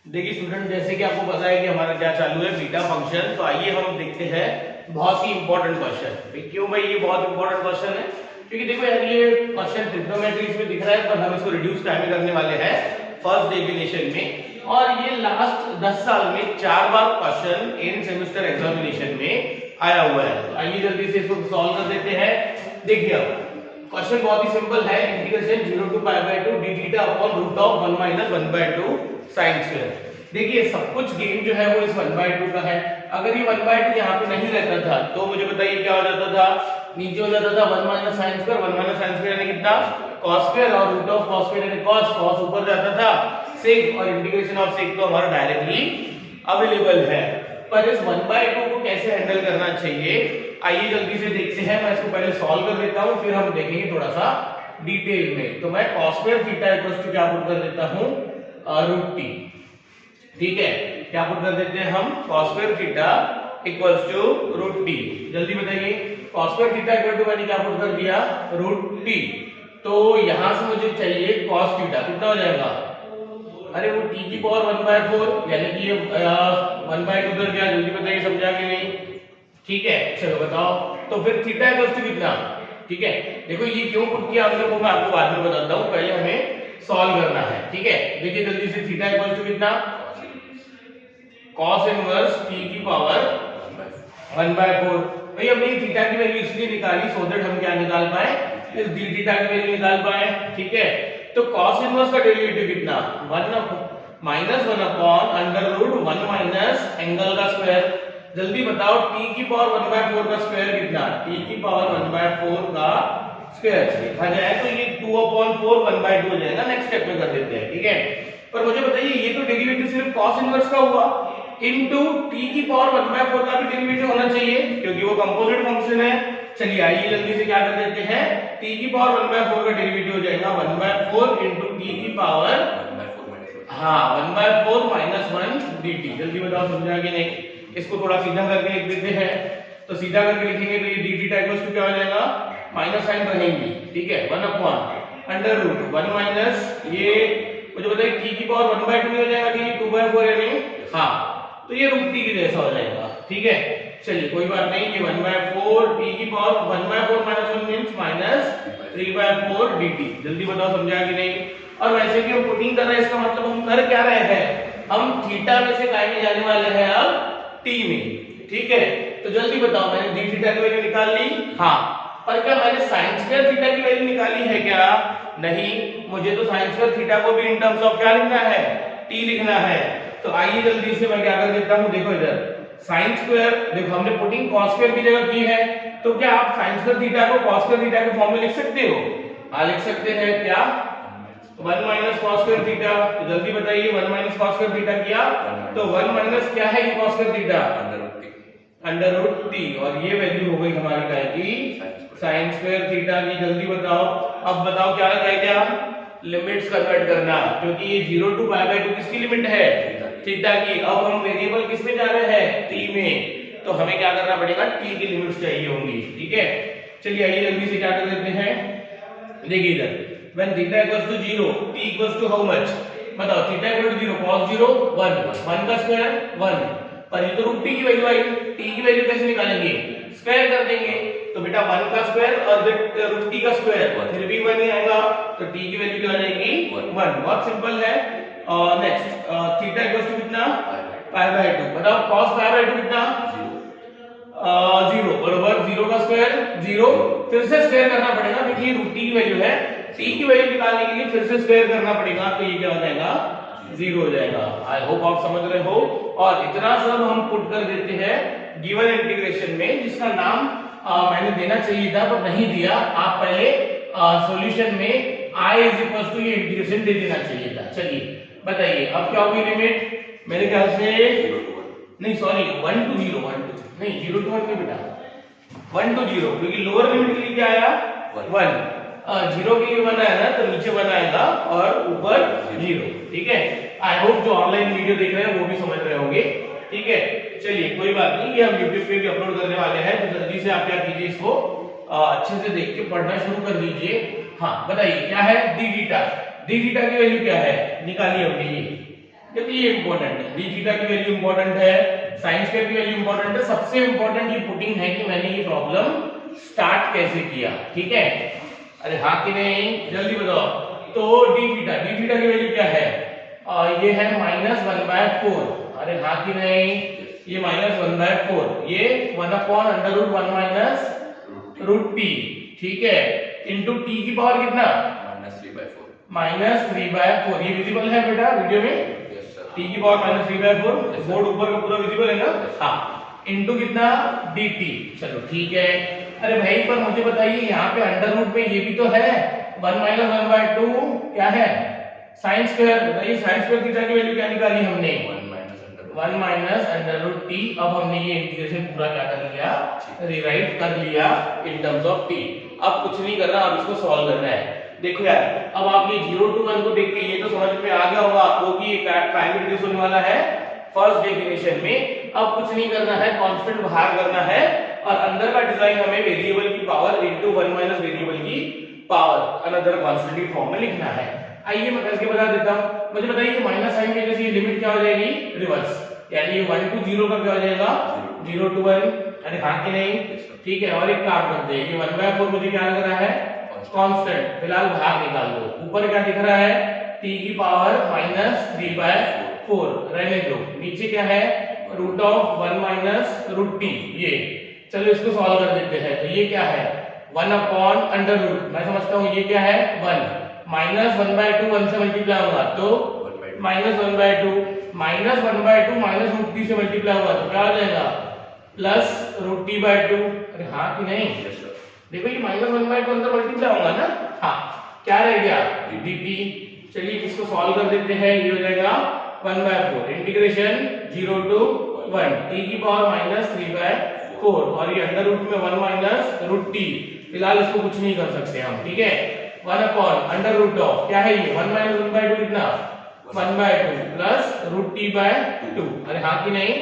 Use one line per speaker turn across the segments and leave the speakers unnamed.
देखिए स्टूडेंट, जैसे कि आपको पता है कि हमारा क्या चालू है, बीटा फंक्शन। तो आइए हम देखते हैं बहुत ही इंपॉर्टेंट क्वेश्चन। क्यों भाई ये बहुत इंपॉर्टेंट क्वेश्चन है? क्योंकि देखो यार, ये क्वेश्चन ट्रिग्नोमेट्री में दिख रहा है, पर हम इसको रिड्यूस टाइम में करने वाले हैं फर्स्ट डेफिनेशन में। और ये लास्ट 10 साल में 4 बार क्वेश्चन इन सेमेस्टर एग्जामिनेशन में आया हुआ है। तो आइए जल्दी से इसको सॉल्व कर देते हैं। देखिए अब क्वेश्चन बहुत ही सिंपल है। Integration 0 to pi by 2 D theta upon root of 1 minus 1/2 sine square. देखिए सब कुछ गेम जो है वो इस 1/2 का है। अगर ये 1/2 यहाँ पे नहीं रहता था तो मुझे बताइए क्या हो जाता था? नीचे हो जाता था 1 minus sine square. 1 minus sine square यानी कितना? cos स्क्वायर, और रूट ऑफ cos स्क्वायर यानी cos। cos ऊपर जाता था sec, और इंटीग्रेशन ऑफ sec तो हमारा डायरेक्टली अवेलेबल है। पर इस 1/2 को कैसे हैंडल करना चाहिए, आइए जल्दी से देखते हैं। मैं इसको पहले सॉल्व कर लेता हूं, फिर हम देखेंगे थोड़ा सा डिटेल में। तो मैं cos square theta equal to क्या पुट कर देता हूं? Root T. ठीक है, क्या पुट कर देते हैं हम? cos square theta equals to root T. जल्दी बताइए, cos square theta equal to मैंने क्या पुट कर दिया? Root T. तो यहां से मुझे चाहिए cos थीटा, कितना हो जाएगा? अरे वो t की पावर 1/4, यानी कि ये 1/2 उधर गया। जल्दी बताइए, समझा कि नहीं? ठीक है, चलो बताओ। तो फिर थीटा इक्वल्स टू कितना? ठीक है, देखो ये क्यों पुट किया हमने वो मैं आपको बाद में बताता हूं, पहले हमें सॉल्व करना है। ठीक है, देखिए जल्दी से, थीटा इक्वल्स टू कितना? cos इनवर्स t की पावर 1/4। भाई हमने थीटा की वैल्यू इसलिए निकाली सो दैट हम क्या निकाल पाए? इस d थीटा की वैल्यू निकाल पाए। ठीक है, तो cos इनवर्स का डेरिवेटिव कितना? 1 minus 1 upon under root 1 minus angle का स्क्वायर। जल्दी बताओ, t की पावर 1/4 का स्क्वायर कितना? t की पावर 1/4 का स्क्वायर देखा जाए तो ये 2/4 1/2 हो जाएगा। नेक्स्ट स्टेप में कर देते हैं। ठीक है, पर मुझे बताइए, ये तो डेरिवेटिव सिर्फ cos इनवर्स का हुआ, इनटू t की पावर 1/4 का भी डेरिवेटिव होना चाहिए, क्योंकि वो कंपोजिट फंक्शन है। चलिए आइए जल्दी से क्या कर देते हैं, t की पावर 1/4 का डेरिवेटिव हो जाएगा 1/4 इनटू t की पावर 1/4 माइनस 1 dt। जल्दी बताओ, समझा कि नहीं? इसको थोड़ा सीधा करके लिख देते हैं। तो सीधा करके लिखेंगे तो ये dt इक्वल्स टू क्या हो जाएगा? माइनस साइन रहेंगी। ठीक है, 1 अपॉन अंडर रूट 1 माइनस ये मुझे बताइए t की पावर 1/2 नहीं हो जाएगा कि 2/4 यानी हाँ, तो ये रूट t की जैसा हो जाएगा। ठीक है, चलिए कोई बात नहीं। ये 1/4 t की power 1/4 minus 1 means minus 3/4 dt। जल्दी बताओ, समझा कि नहीं? और वैसे भी हम पुटिंग कर रहे हैं, इसका मतलब हम कर क्या रहे हैं? हम थीटा में से काय में जाने वाले हैं अब t में। ठीक है, तो जल्दी बताओ, मैंने d थीटा की वैल्यू निकाल ली? हाँ, पर क्या मैंने sin स्क्वायर थीटा की वैल्यू निकाली है क्या? नहीं, मुझे तो sin स्क्वायर थीटा को भी इन टर्म्स ऑफ क्या लिखना है? t लिखना है। तो आइए जल्दी से मैं क्या कर देता हूं, देखो इधर sin स्क्वायर, देखो हमने पुटिंग cos स्क्वायर की जगह की है, तो क्या आप sin स्क्वायर थीटा को cos स्क्वायर थीटा के फॉर्म में लिख सकते हो? हाँ, लिख सकते हैं। क्या? 1 माइनस cos स्क्वायर थीटा। तो जल्दी बताइए, 1 माइनस cos स्क्वायर थीटा किया तो 1 माइनस क्या है ये cos square theta? Under root t। और ये वैल्यू हो गई हमारी काय की? sin स्क्वायर थीटा की। जल्दी बताओ, अब बताओ क्या है? क्या लिमिट्स कन्वर्ट करना, क्योंकि ये 0 to पाई बाय 2 किसकी लिमिट है? थीटा की। अब हम वेरिएबल किस में जा रहे हैं? t में। तो हमें क्या करना पड़ेगा? t की लिमिट्स चाहिए होंगी। ठीक है, चलिए आइए जल्दी से क्या कर देते हैं। देखिए इधर when theta equals to 0 t equals to how much? बताओ, थीटा इक्वल टू 0 cos 0 1 का स्क्वायर 1, पर ये तो रूट t की वैल्यू आई। t की वैल्यू कैसे निकालेंगे? स्क्वायर कर देंगे। तो बेटा 1 का स्क्वायर और रूट t का स्क्वायर फिर भी 1 ही आएगा, तो t की वैल्यू क्या आ जाएगी? 1। बहुत सिंपल है। नेक्स्ट थीटा इक्वल्स टू कितना? पाई बाय 2। बताओ cos पाई बाय 2 कितना? 0 बराबर 0 का स्क्वायर 0, फिर से स्क्वायर करना पड़ेगा क्योंकि रूट t की वैल्यू है। t की वैल्यू निकालने के लिए फिर से स्क्वायर करना पड़ेगा, तो ये क्या हो जाएगा? 0 हो जाएगा। आई होप आप समझ रहे हो। और इतना सब हम पुट कर देते हैं गिवन इंटीग्रेशन में, जिसका नाम मैंने देना चाहिए था पर नहीं दिया। आप पहले सॉल्यूशन में i इज इक्वल टू ये इंटीग्रेशन दे देना चाहिए था। चलिए बताइए अब क्या होगी लिमिट? मेरे ख्याल से नहीं, सॉरी 1 to 0 1 to नहीं 0 to 1 नहीं बेटा, 1 to 0, क्योंकि लोअर लिमिट के लिए क्या आया? 1। 0 के लिए 1 आया ना, तो नीचे 1 आएगा और ऊपर 0। ठीक है, आई होप जो ऑनलाइन वीडियो देख रहे हैं वो भी समझ रहे होंगे। ठीक है, चलिए कोई बात नहीं, ये हम YouTube पे भी अपलोड करने वाले हैं, तो जल्दी से आप क्या कीजिए, इसको अच्छे से देख के पढ़ना शुरू कर दीजिए। हाँ बताइए क्या है? d theta. d थीटा की वैल्यू क्या है? निकालिए हमने ये। जब ये इंपॉर्टेंट है, डी थीटा की वैल्यू इंपॉर्टेंट है, साइन स्क्वायर की वैल्यू इंपॉर्टेंट है। सबसे इंपॉर्टेंट ये पुटिंग है कि मैंने ये प्रॉब्लम स्टार्ट कैसे किया, ठीक है। अरे हाँ कि नहीं, जल्दी बताओ। तो डी थीटा की वैल्यू क्या है? ये है -1/4। अरे हाँ कि नहीं, ये -1/4, ये 1/√1 माइनस √t, ठीक है, इनटू t की पावर कितना? -3/4। ये विजिबल है बेटा वीडियो में? t की पावर -3/4, बोर्ड ऊपर का पूरा विजिबल है ना? हाँ, इनटू कितना? dt। चलो ठीक है। अरे भाई पर मुझे बताइए यहाँ पे अंडर रूट में ये भी तो है 1 - 1/2 क्या है? Sine square. बताइए साइन स्क्वायर थीटा की वैल्यू क्या निकाली हमने? 1 माइनस √t। अब हमने ये इंटीग्रेशन पूरा क्या कर लिया? रिराइट कर लिया इन टर्म्स ऑफ t। अब कुछ नहीं करना, अब इसको सॉल्व करना है। देखो यार, अब आप ये 0 to 1 को देख के ये तो समझ में आ गया होगा आपको कि ये प्राइम रिड्यूस होने वाला है फर्स्ट डेफिनेशन में। अब कुछ नहीं करना है, कांस्टेंट बाहर करना है और अंदर का डिजाइन हमें वेरिएबल की पावर इनटू 1 माइनस वेरिएबल की पावर अनदर कांस्टेंट की फॉर्म में लिखना है। आइए मैं करके बता देता हूं। मुझे बताइए कि माइनस साइन की वजह से ये लिमिट क्या हो जाएगी? रिवर्स, यानी ये 1 to 0 का क्या हो जाएगा? 0 to 1। अरे हाँ कि नहीं? ठीक है। और एक काम करते हैं, ये 1/4 मुझे क्या लग रहा है? कांस्टेंट। फिलहाल बाहर निकाल दो। ऊपर क्या दिख रहा है? t की पावर -3/4 रहने दो। नीचे क्या है? √1 माइनस √t। ये चलो इसको सॉल्व कर देते हैं। तो ये क्या है? 1/√। मैं समझता हूँ ये क्या है? 1 -1/2 1 से मल्टीप्लाई होगा तो -1/2 -1/2 -√t से मल्टीप्लाई होगा तो क्या हो जाएगा? +√t/2। अरे हाँ कि नहीं? देखो ये -1/2 अंदर मल्टीप्लाई होगा ना? हाँ, क्या रह गया? dt। चलिए इसको सॉल्व कर देते हैं। ये हो जाएगा 1/4 इंटीग्रेशन 0 to 1 t की पावर -3/4 और ये अंडर रूट में 1 माइनस √t। फिलहाल इसको कुछ नहीं कर सकते हम, ठीक है। 1/√ऑफ क्या है ये? 1 - 1/2 कितना? 1/2 प्लस √t/2। अरे हाँ कि नहीं?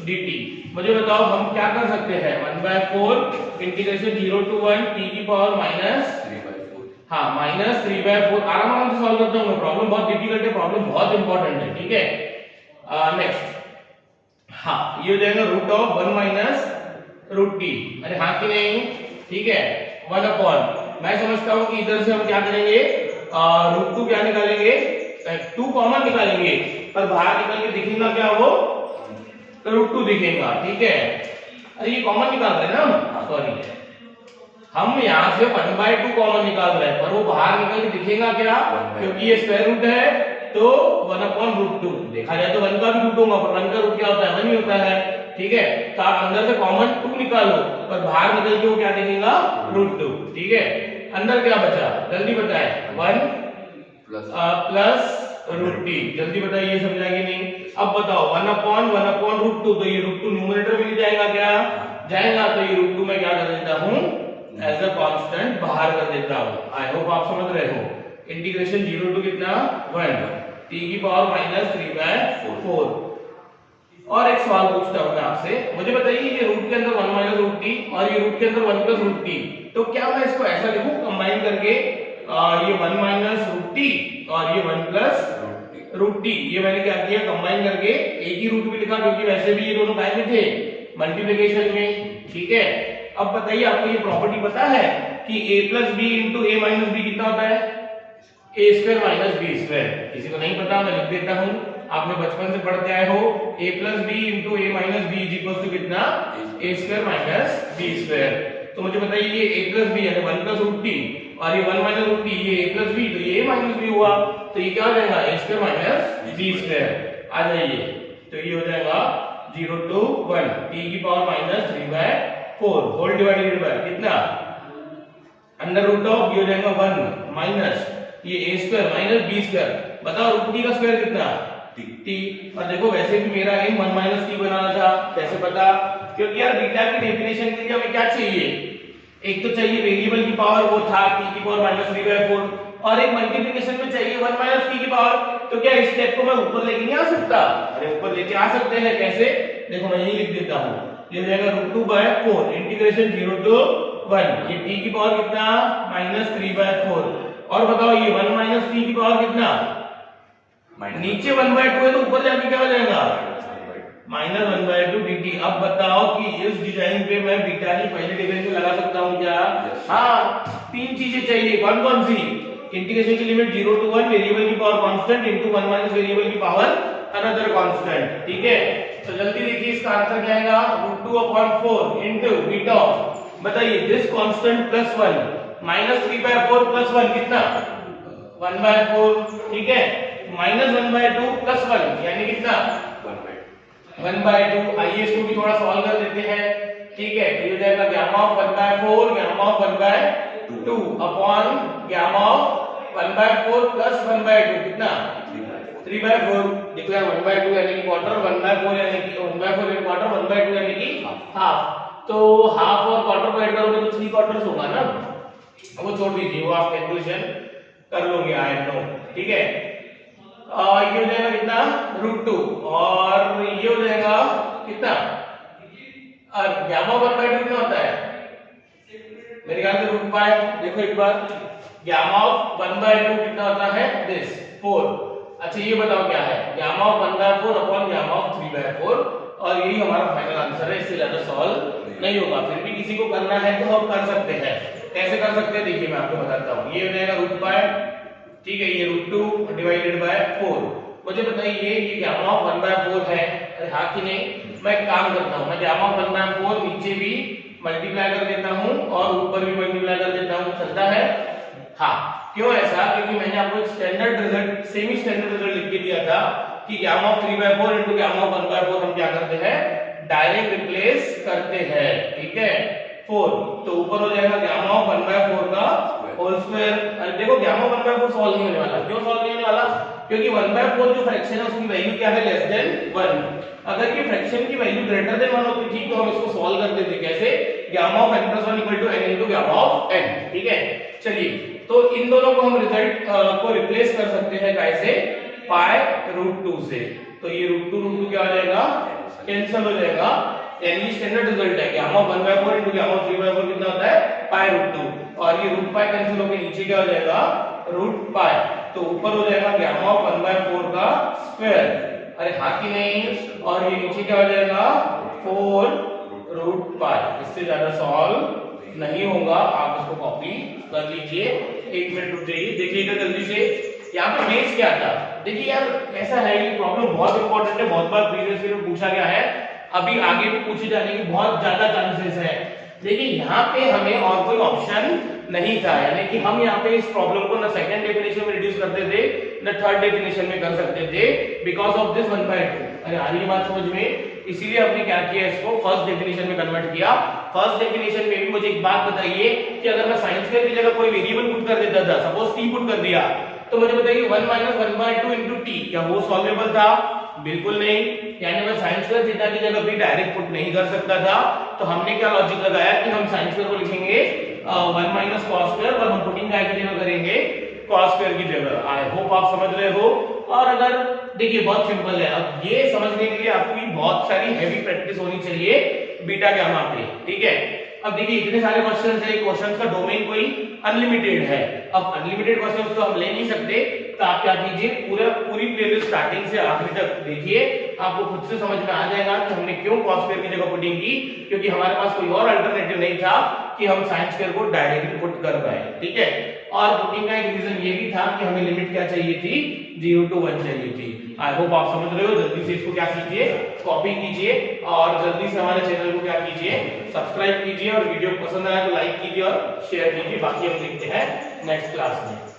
dt। मुझे बताओ हम क्या कर सकते हैं? 1/4 इंटीग्रेशन 0 to 1 t की पावर -3/4। हाँ, -3/4 आराम से सॉल्व करता हूँ। प्रॉब्लम बहुत डिफिकल्ट है, प्रॉब्लम बहुत इंपॉर्टेंट है, ठीक है। नेक्स्ट, हाँ ये हो जाएगा √1 माइनस √t। अरे हाँ कि नहीं? ठीक है। 1/, मैं समझता हूँ कि इधर से हम क्या करेंगे? √2 क्या निकालेंगे? 2 कॉमन निकालेंगे, पर बाहर निकल के दिखेगा क्या? वो √2 दिखेगा, ठीक है। अरे ये कॉमन निकाल रहे हैं ना, सॉरी, हम यहाँ से 1/2 कॉमन निकाल रहे हैं, पर वो बाहर निकल के दिखेगा क्या? क्योंकि ये स्क्वायर रूट है तो 1/√2। देखा जाए तो 1 का भी रूट होगा, पर 1 का रूट क्या होता है? 1 ही होता है, ठीक है। तो आप अंदर से कॉमन 2 निकालो, पर बाहर निकल के वो क्या दिखेगा? √2, ठीक है। अंदर क्या बचा? जल्दी बताएं। 1 प्लस √t। जल्दी बताइए, समझा कि नहीं? अब बताओ 1/√2, तो ये √2 न्यूमरेटर में जाएगा क्या? जाएगा। तो ये √2 में क्या कर देता हूँ? एज अ कांस्टेंट बाहर कर देता हूँ। आई होप आप समझ रहे हो। इंटीग्रेशन 0 to कितना? 1 t की पावर -3/4। और एक सवाल पूछता हूँ मैं आपसे। मुझे बताइए ये रूट के अंदर 1 माइनस √t और ये रूट के अंदर 1 प्लस √t, तो क्या मैं इसको ऐसा लिखूं कंबाइन करके? ये 1 माइनस √t और ये 1 प्लस √t, ये मैंने क्या किया? कंबाइन करके एक ही रूट भी लिखा, क्योंकि वैसे भी ये दोनों काय में थे? मल्टीप्लिकेशन में, ठीक है। अब बताइए आपको ये प्रॉपर्टी पता है कि a plus B into A minus B कितना होता है? a square minus B square. किसी को नहीं पता, मैं लिख देता हूँ, आपने बचपन से पढ़ते आए हो। a plus B into A minus B is equal to कितना? a square minus B square. तो मुझे बताइए ये a प्लस बी यानी 1 प्लस √t और ये 1 माइनस √t, ये a प्लस बी, तो ये a माइनस बी हुआ, तो ये क्या हो जाएगा? a square minus B square. आ जाइए, तो ये हो जाएगा 0 to 1 t की पावर -3/4 होल डिवाइडेड बाय कितना? अंडर रूट ऑफ, ये हो जाएगा 1 माइनस ये a square minus b square. बताओ √t का स्क्वायर कितना? t। और देखो वैसे भी मेरा एम 1 माइनस t बनाना था। कैसे पता? क्योंकि यार बीटा की डेफिनेशन के लिए हमें क्या चाहिए? एक तो चाहिए वेरिएबल की पावर, वो था t की पावर -3/4, और एक मल्टीप्लिकेशन में चाहिए 1 माइनस t की पावर। तो क्या इस स्टेप को मैं ऊपर लेके नहीं आ सकता? अरे ऊपर लेके आ सकते हैं। कैसे? देखो मैं यही लिख देता हूँ। ये हो जाएगा √2/4 इंटीग्रेशन 0 to 1, ये t की पावर कितना? -3/4। और बताओ ये 1 माइनस t की पावर कितना? नीचे 1/2 है तो ऊपर जाके माइनस 1/2 dt। अब बताओ कि इस डिजाइन पे मैं बीटा ही पहले डिफरेंस में लगा सकता हूँ क्या? हाँ, तीन चीजें चाहिए। कौन कौन सी? इंटीग्रेशन की लिमिट 0 to 1, वेरिएबल की power constant into 1 minus variable की पावर अनदर कांस्टेंट। ठीक है, तो जल्दी देखिए इसका आंसर क्या आएगा? √2/4 इनटू बीटा। बताइए this constant plus 1 minus 3/4 plus 1 कितना? 1/4। ठीक है, माइनस 1/2 प्लस 1 यानी कितना? 1/2। आइए इसको भी थोड़ा सॉल्व कर देते हैं। ठीक है, तो ये हो जाएगा gamma of 1/4 gamma of 1/2 upon gamma of 1/4 plus 1/2 कितना? 3/4। देखो यार 1/2 यानी कि क्वार्टर, 1/4 यानी कि 1/4 यानी क्वार्टर, 1/2 यानी कि हाफ। तो हाफ और क्वार्टर को ऐड करोगे तो 3 क्वार्टर्स होगा ना। वो छोड़ दीजिए, वो आप कैलकुलेशन कर लोगे, आई नो। ठीक है, ये हो जाएगा कितना? √2 और ये हो जाएगा कितना? और गामा 1/2 कितना होता है? मेरे ख्याल से √5। देखो एक बार, गामा ऑफ 1/2 कितना होता है? दिस 4। अच्छा ये बताओ क्या है? Gamma of 1/4 upon gamma of 3/4, और यही हमारा फाइनल आंसर है। इससे ज्यादा सॉल्व नहीं होगा। फिर भी किसी को करना है तो हम कर सकते हैं। कैसे कर सकते हैं देखिए मैं आपको बताता हूँ। ये हो जाएगा √5, ठीक है, ये √2 डिवाइडेड बाय 4। मुझे बताइए ये गामा ऑफ 1/4 है। अरे हाँ कि नहीं? मैं एक काम करता हूँ, मैं गामा ऑफ 1/4 नीचे भी मल्टीप्लाई कर देता हूँ और ऊपर भी मल्टीप्लाई कर देता हूँ। चलता है? हाँ। क्यों ऐसा? क्योंकि मैंने आपको एक standard result, semi standard result लिख के दिया था कि gamma of 3/4 into gamma of 1/4 हम क्या करते हैं? डायरेक्ट रिप्लेस करते हैं। ठीक है, 4 तो ऊपर हो जाएगा गामा ऑफ 1/4 का होल स्क्वायर। अरे देखो गामा 1/4 सॉल्व नहीं होने वाला। क्यों सॉल्व नहीं होने वाला? क्योंकि 1/4 जो फ्रैक्शन है उसकी वैल्यू क्या है? Less than 1। अगर ये फ्रैक्शन की वैल्यू ग्रेटर देन 1 होती थी तो हम इसको सॉल्व कर देते। कैसे? Gamma of n + 1 = n into gamma of n। ठीक है, चलिए तो इन दोनों को हम रिजल्ट को रिप्लेस कर सकते हैं कैसे? पाई √2 से। तो ये √2 क्या हो जाएगा? कैंसिल हो जाएगा। यानी स्टैंडर्ड रिजल्ट है gamma of 1/4 into gamma of 3/4 कितना होता है? पाई √2। और ये √π कैंसिल होकर नीचे क्या हो जाएगा? √π। तो ऊपर हो जाएगा गामा ऑफ 1/4 का स्क्वायर। अरे हाँ कि नहीं? और ये नीचे क्या हो जाएगा? 4√π। इससे ज्यादा सॉल्व नहीं होगा। आप इसको कॉपी कर लीजिए। 1 मिनट रुक जाइए, देखिएगा जल्दी से। यहाँ पे बेस क्या था? देखिए यार ऐसा है, ये प्रॉब्लम बहुत इंपॉर्टेंट है, बहुत बार प्रीवियस ईयर में पूछा गया है, अभी आगे भी पूछे जाने की बहुत ज्यादा चांसेस है। देखिए यहाँ पे हमें और कोई ऑप्शन नहीं था, यानी कि हम यहाँ पे इस प्रॉब्लम को ना सेकंड डेफिनेशन में रिड्यूस करते थे ना थर्ड डेफिनेशन में कर सकते थे, बिकॉज ऑफ दिस 1/2। अरे आ रही है बात समझ में? इसीलिए हमने क्या किया, इसको फर्स्ट डेफिनेशन में कन्वर्ट किया। फर्स्ट डेफिनेशन में भी मुझे एक बात बताइए कि अगर मैं साइन स्क्वायर की जगह कोई वेरिएबल पुट कर देता था, सपोज t पुट कर दिया, तो मुझे बताइए 1 - 1/2 इनटू t, क्या वो सॉल्वेबल था? बिल्कुल नहीं। यानी मैं साइन स्क्वायर थीटा की जगह भी डायरेक्ट पुट नहीं कर सकता था। तो हमने क्या लॉजिक लगाया कि हम साइन स्क्वायर को लिखेंगे 1 - cos स्क्वायर, और हम पुटिंग काय की जगह करेंगे cos स्क्वायर की जगह। आई होप आप समझ रहे हो। और अगर देखिए बहुत सिंपल है, अब ये समझने के लिए आपको बहुत सारी हैवी प्रैक्टिस होनी चाहिए बीटा गामा पे। ठीक है, अब देखिए इतने सारे क्वेश्चंस है, क्वेश्चंस का डोमेन कोई अनलिमिटेड है। अब अनलिमिटेड क्वेश्चंस तो हम ले नहीं सकते, तो आप क्या कीजिए, पूरी प्लेलिस्ट स्टार्टिंग से आखिरी तक देखिए, आपको खुद से समझ में आ जाएगा कि हमने क्यों cos स्क्वायर की जगह पुटिंग की, क्योंकि हमारे पास कोई और अल्टरनेटिव नहीं था कि हम sin स्क्वायर को डायरेक्टली पुट कर पाए। ठीक है, और पुटिंग का एक रीजन ये भी था कि हमें लिमिट क्या चाहिए थी? 0 to 1 चाहिए थी। आई होप आप समझ रहे हो। जल्दी से इसको क्या कीजिए, कॉपी कीजिए, और जल्दी से हमारे चैनल को क्या कीजिए, सब्सक्राइब कीजिए, और वीडियो पसंद आया तो लाइक कीजिए और शेयर कीजिए। बाकी हम देखते हैं नेक्स्ट क्लास में।